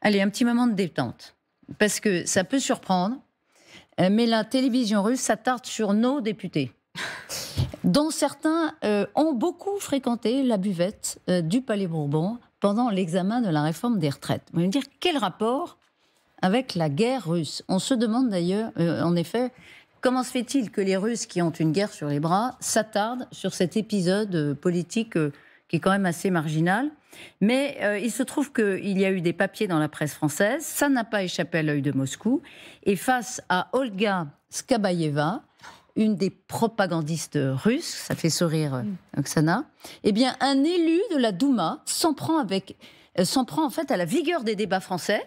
Allez, un petit moment de détente. Parce que ça peut surprendre, mais la télévision russe s'attarde sur nos députés, dont certains ont beaucoup fréquenté la buvette du Palais Bourbon pendant l'examen de la réforme des retraites. Vous allez me dire, quel rapport avec la guerre russe? On se demande d'ailleurs, en effet, comment se fait-il que les Russes qui ont une guerre sur les bras s'attardent sur cet épisode politique qui est quand même assez marginal? Mais il se trouve qu'il y a eu des papiers dans la presse française, ça n'a pas échappé à l'œil de Moscou, et face à Olga Skabayeva, une des propagandistes russes, ça fait sourire Oksana, eh bien un élu de la Douma s'en prend en fait à la vigueur des débats français,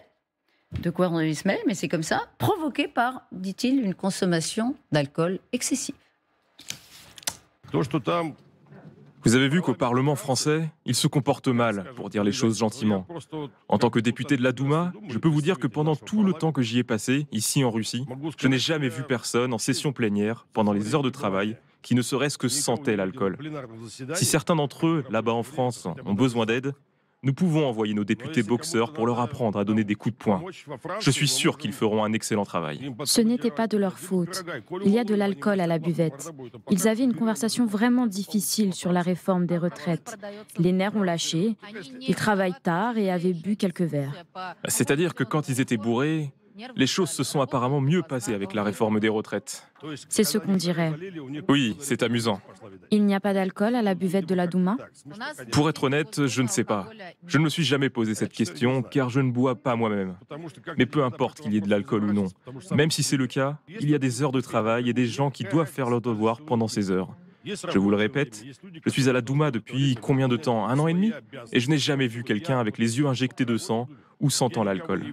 de quoi on se mêle, mais c'est comme ça, provoqué par, dit-il, une consommation d'alcool excessive. Vous avez vu qu'au Parlement français, il se comporte mal, pour dire les choses gentiment. En tant que député de la Douma, je peux vous dire que pendant tout le temps que j'y ai passé, ici en Russie, je n'ai jamais vu personne en session plénière, pendant les heures de travail, qui ne serait-ce que sentait l'alcool. Si certains d'entre eux, là-bas en France, ont besoin d'aide, nous pouvons envoyer nos députés boxeurs pour leur apprendre à donner des coups de poing. Je suis sûr qu'ils feront un excellent travail. Ce n'était pas de leur faute. Il y a de l'alcool à la buvette. Ils avaient une conversation vraiment difficile sur la réforme des retraites. Les nerfs ont lâché. Ils travaillent tard et avaient bu quelques verres. C'est-à-dire que quand ils étaient bourrés, les choses se sont apparemment mieux passées avec la réforme des retraites. C'est ce qu'on dirait. Oui, c'est amusant. Il n'y a pas d'alcool à la buvette de la Douma? Pour être honnête, je ne sais pas. Je ne me suis jamais posé cette question car je ne bois pas moi-même. Mais peu importe qu'il y ait de l'alcool ou non. Même si c'est le cas, il y a des heures de travail et des gens qui doivent faire leur devoir pendant ces heures. Je vous le répète, je suis à la Douma depuis combien de temps? 1 an et demi? Et je n'ai jamais vu quelqu'un avec les yeux injectés de sang ou sentant l'alcool.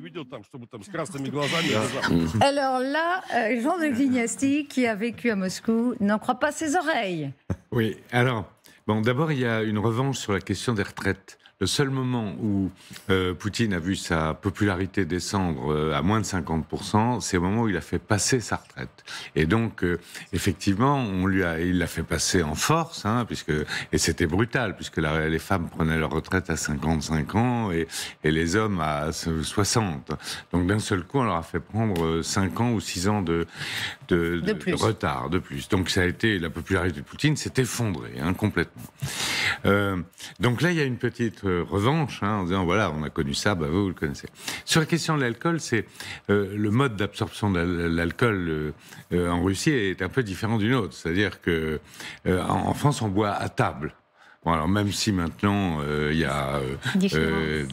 Alors là, Jean de Gliniasti, qui a vécu à Moscou, n'en croit pas ses oreilles. Oui, alors, bon, d'abord, il y a une revanche sur la question des retraites. Le seul moment où Poutine a vu sa popularité descendre à moins de 50%, c'est au moment où il a fait passer sa retraite. Et donc, effectivement, il l'a fait passer en force, hein, et c'était brutal, puisque les femmes prenaient leur retraite à 55 ans et les hommes à 60. Donc, d'un seul coup, on leur a fait prendre 5 ans ou 6 ans de retard, de plus. Donc, la popularité de Poutine s'est effondrée, hein, complètement. Donc là, il y a une petite revanche, hein, en disant voilà, on a connu ça, bah, vous le connaissez. Sur la question de l'alcool, c'est le mode d'absorption de l'alcool en Russie est un peu différent d'une autre. C'est-à-dire que en France, on boit à table. Bon, alors même si maintenant il y a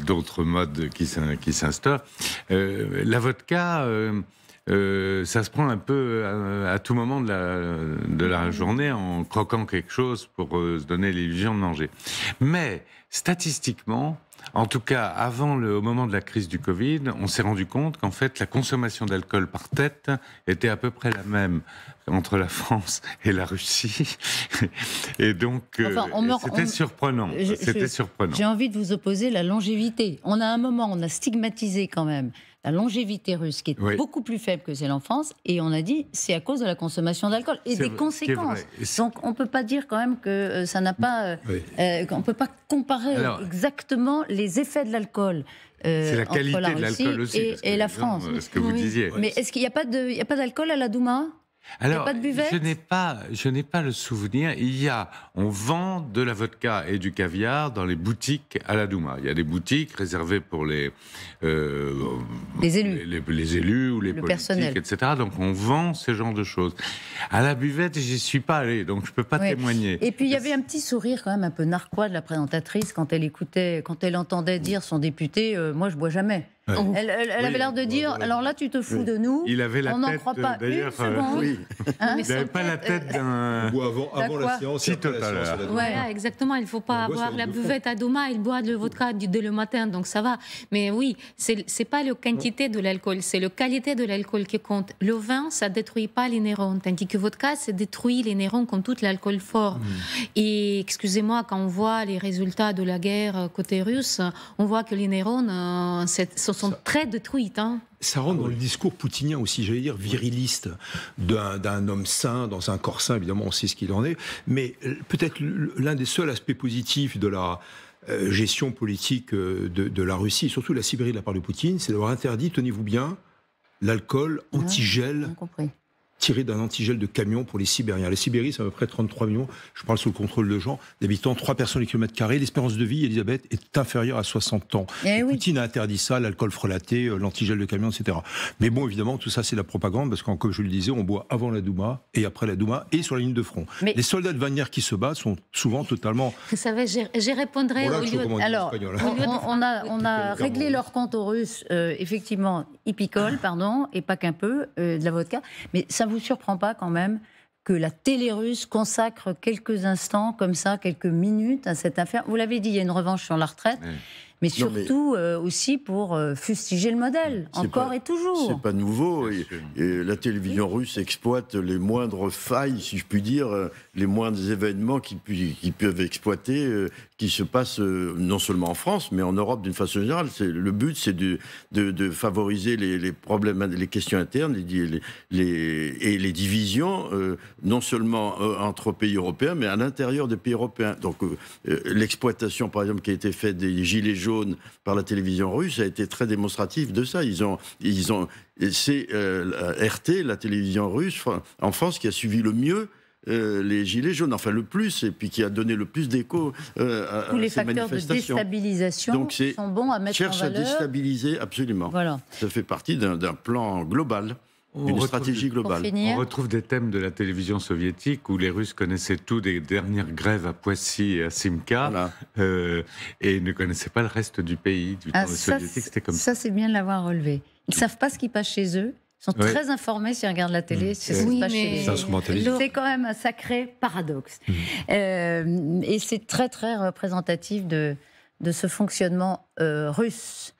d'autres modes qui s'instaurent, la vodka. Ça se prend un peu à tout moment de la journée en croquant quelque chose pour se donner l'illusion de manger. Mais statistiquement, en tout cas au moment de la crise du Covid, on s'est rendu compte qu'en fait la consommation d'alcool par tête était à peu près la même entre la France et la Russie. Et donc, c'était surprenant. J'ai envie de vous opposer la longévité. On a stigmatisé quand même la longévité russe, qui est beaucoup plus faible que celle en France, et on a dit c'est à cause de la consommation d'alcool et des conséquences. Donc on ne peut pas dire quand même que ça n'a pas... on ne peut pas comparer exactement les effets de l'alcool c'est la qualité entre la de Russie l'alcool aussi, et la France. Ce que vous disiez. Mais est-ce qu'il n'y a pas d'alcool à la Douma? Alors, pas de buvette? je n'ai pas le souvenir. On vend de la vodka et du caviar dans les boutiques à la Douma. Il y a des boutiques réservées pour les élus, les élus ou les politiques, personnel, etc. Donc on vend ce genre de choses. À la buvette, j'y suis pas allé, donc je peux pas témoigner. Et puis il y avait un petit sourire quand même un peu narquois de la présentatrice quand elle entendait dire son député, moi je bois jamais. Ouais. Elle avait l'air de dire, alors là tu te fous de nous, il avait la on n'en tête, croit pas une seconde. Hein, il n'avait pas la tête d'un... Avant la séance, si, tout à l'heure. Voilà, exactement, il ne faut pas avoir la buvette à Douma, il boit le vodka dès le matin, donc ça va. Mais oui, c'est pas la quantité de l'alcool, c'est la qualité de l'alcool qui compte. Le vin, ça ne détruit pas les neurones, tandis que vodka, ça détruit les neurones comme tout l'alcool fort. Et excusez-moi, quand on voit les résultats de la guerre côté russe, on voit que les neurones sont très détruites. Hein. Ça rentre dans le discours poutinien aussi, j'allais dire viriliste, d'un homme sain, dans un corps sain, évidemment on sait ce qu'il en est, mais peut-être l'un des seuls aspects positifs de gestion politique de la Russie, surtout de la Sibérie de la part de Poutine, c'est d'avoir interdit, tenez-vous bien, l'alcool antigel tiré d'un antigel de camion pour les Sibériens. La Sibérie, c'est à peu près 33 millions, je parle sous le contrôle de gens, d'habitants, 3 personnes au kilomètre carré. L'espérance de vie, Elisabeth, est inférieure à 60 ans. Et Poutine a interdit ça, l'alcool frelaté, l'antigel de camion, etc. Mais bon, évidemment, tout ça, c'est la propagande, parce que, comme je le disais, on boit avant la Douma et après la Douma et sur la ligne de front. Mais les soldats de Wagner qui se battent sont souvent totalement... Vous savez, j'y répondrai au lieu... Alors, on a réglé leur compte aux Russes, effectivement, ils picolent, pardon, et pas qu'un peu, de la vodka, mais ça vous surprend pas quand même que la télé russe consacre quelques instants comme ça, quelques minutes à cette affaire? Vous l'avez dit, il y a une revanche sur la retraite, mais surtout aussi pour fustiger le modèle, encore et toujours. C'est pas nouveau. Et la télévision russe exploite les moindres failles, si je puis dire, les moindres événements qu'ils peuvent exploiter, qui se passent non seulement en France, mais en Europe d'une façon générale. Le but, c'est de favoriser les problèmes, les questions internes et les divisions, non seulement entre pays européens, mais à l'intérieur des pays européens. Donc l'exploitation, par exemple, qui a été faite des gilets jaunes par la télévision russe a été très démonstrative de ça. C'est RT, la télévision russe en France, qui a suivi le mieux les gilets jaunes, enfin le plus, et puis qui a donné le plus d'écho à tous les ces facteurs de déstabilisation. Donc sont bons à mettre en valeur. Cherche à déstabiliser, absolument. Voilà. Ça fait partie d'un plan global. Une stratégie globale. On retrouve des thèmes de la télévision soviétique où les Russes connaissaient tout des dernières grèves à Poissy et à Simca, et ne connaissaient pas le reste du pays. Du temps soviétique, c'était comme ça. Ça, c'est bien de l'avoir relevé. Ils ne savent pas ce qui passe chez eux. Ils sont très informés s'ils regardent la télé. C'est quand même un sacré paradoxe. Et c'est très, très représentatif de ce fonctionnement russe.